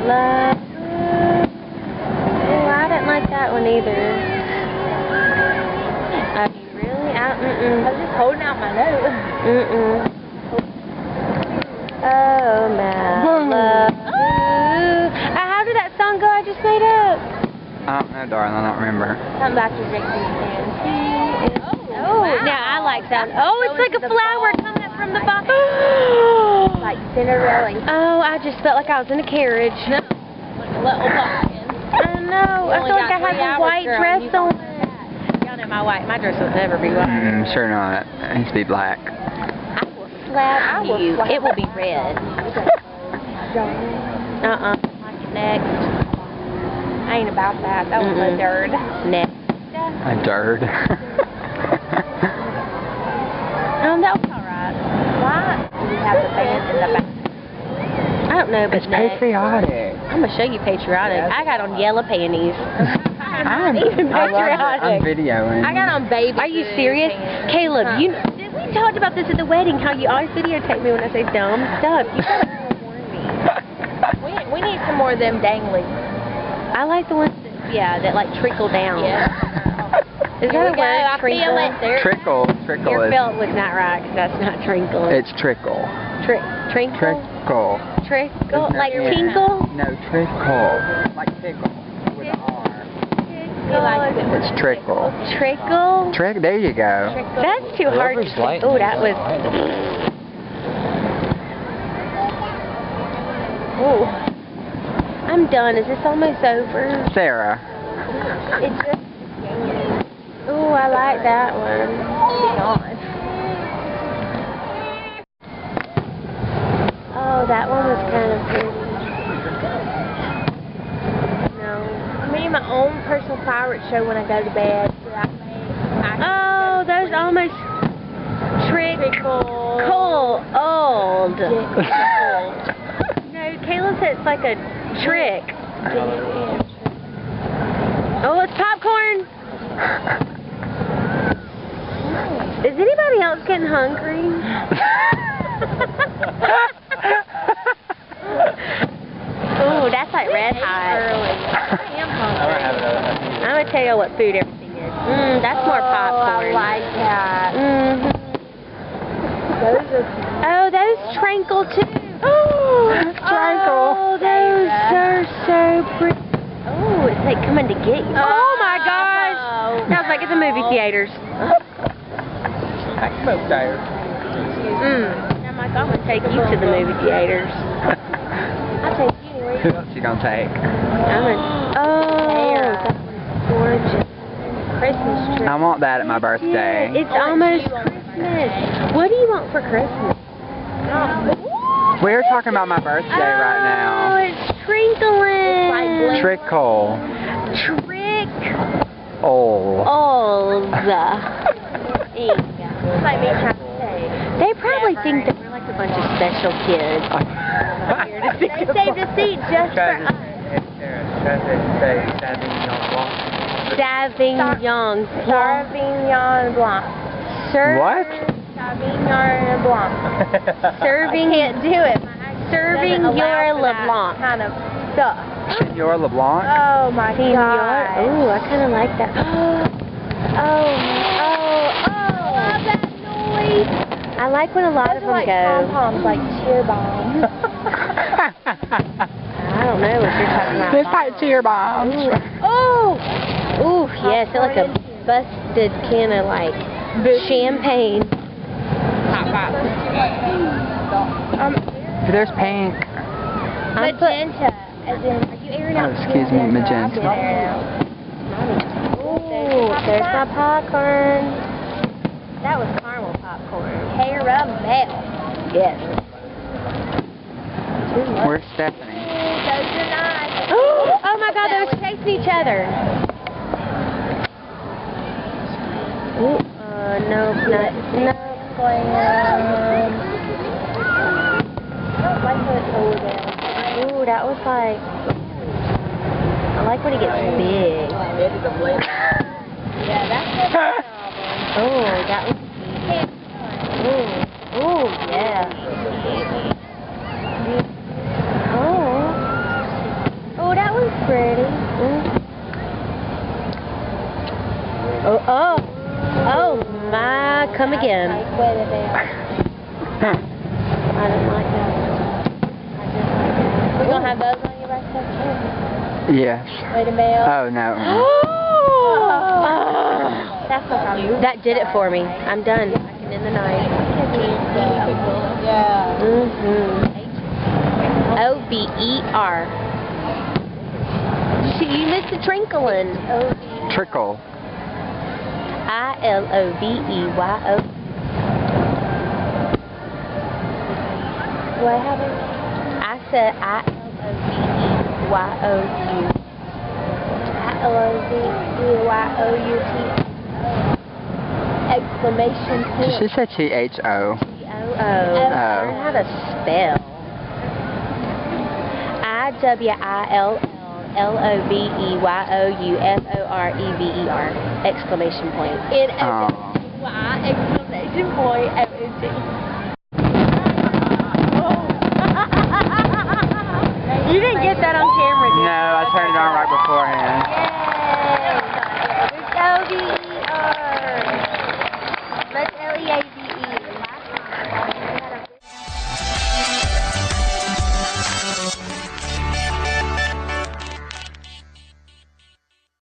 Love. Oh, I didn't like that one either. I mean, really? I was just holding out my nose. Oh, my love. How did that song go I just made up? I don't know, darling. I don't remember. Something about your Dixie. Oh, wow. Now I like that. Oh, it's like a flower coming up from the bottom. Like Cinderella. Oh, I just felt like I was in a carriage. No, like a little pumpkin. I know. I feel like I have a white dress on. Y'all know my dress will never be white. Sure not. It needs to be black. I will slap you. It will be red. Like it next. I ain't about that. That was a dirt. Next. A dirt. That was alright. Why do we have the band in the back? I don't know, but it's patriotic. I'm gonna show you patriotic. I got on yellow panties. I'm even patriotic. I'm videoing. I got on baby. Are you serious? Caleb, we talked about this at the wedding, how you always videotape me when I say dumb stuff. You gotta warn me. We need some more of them dangling. I like the ones that like trickle down. Yeah. Is that a word? I feel it. Trickle. Trickle. Your felt was not right, because that's not trinkle. It's trickle. Trinkle? Trickle. Trickle? Like tinkle? No, trickle. Like tickle. With an R. It's trickle. Trickle? There you go. That's too hard to say. Oh, that was... Oh. I'm done. Is this almost over? Sarah. It's just... Oh, I like that one. Oh, that one was kind of pretty. No. I made my own personal fireworks show when I go to bed. Oh, those almost old. No, Kayla said it's like a trick. Oh, it's popcorn. Is anybody else getting hungry? Ooh, that's like red hot. I'm gonna tell you what food everything is. That's more popcorn. I like that. Those trinkle too. Oh, those are so pretty. Oh, it's like coming to get you. Oh my gosh! Sounds like it's a movie theaters. Smoke tires. Now, Mike, I'm gonna take you to the movie theaters. I'll take you anywhere. Who else you gonna take? Oh, that one's gorgeous. Christmas tree. I want that at my birthday. It's almost Christmas. What do you want for Christmas? We're talking about my birthday right now. Oh, it's trinkling. Trickle. Trick. Old. It's like me trying to say. They probably think that we're like a bunch of special kids. They saved a seat just for us. Sauvignon Blanc. What? Sauvignon Blanc. Serving. I can't do it. Serving your LeBlanc. Kind of stuff. Senor LeBlanc? Oh my god. Ooh, I kind of like that. Oh. That noise. I like when a lot of them go. Pom-poms, like cheer bombs. I don't know what you're talking about. It's like cheer bombs. Ooh, yes, it's like a busted can of like champagne. There's pink. Magenta. As in, are you airing out? Excuse me, magenta. Ooh, there's my popcorn. That was caramel popcorn. Caramel. Yes. Where's Stephanie? Those are nice. Oh my god, they were chasing each other. No plan. Ooh, that was like... I like when it gets big. Yeah, that's the problem. Oh, that was... Ooh, yeah. Oh. again. I don't like that. We're going to have those on your backpack? Yes. Wait a minute. Oh, no. That's no problem. That did it for me. I'm done. I can end the night. Yeah. O-V-E-R. You missed the trinkling. Trickle. I-L-O-V-E-Y-O. What happened? I said I-L-O-V-E-Y-O-U. I-L-O-V-E-Y-O-U-T. Exclamation point. She said T-H-O. T-O-O. Learn how to spell. I-W-I-L-L-O-V-E-Y-O-U-F-O-R-E-V-E-R. Exclamation point. N-O-W-Y. Exclamation point. M-O-T. You didn't get that on camera, did you? No, I turned it on right beforehand. Yeah.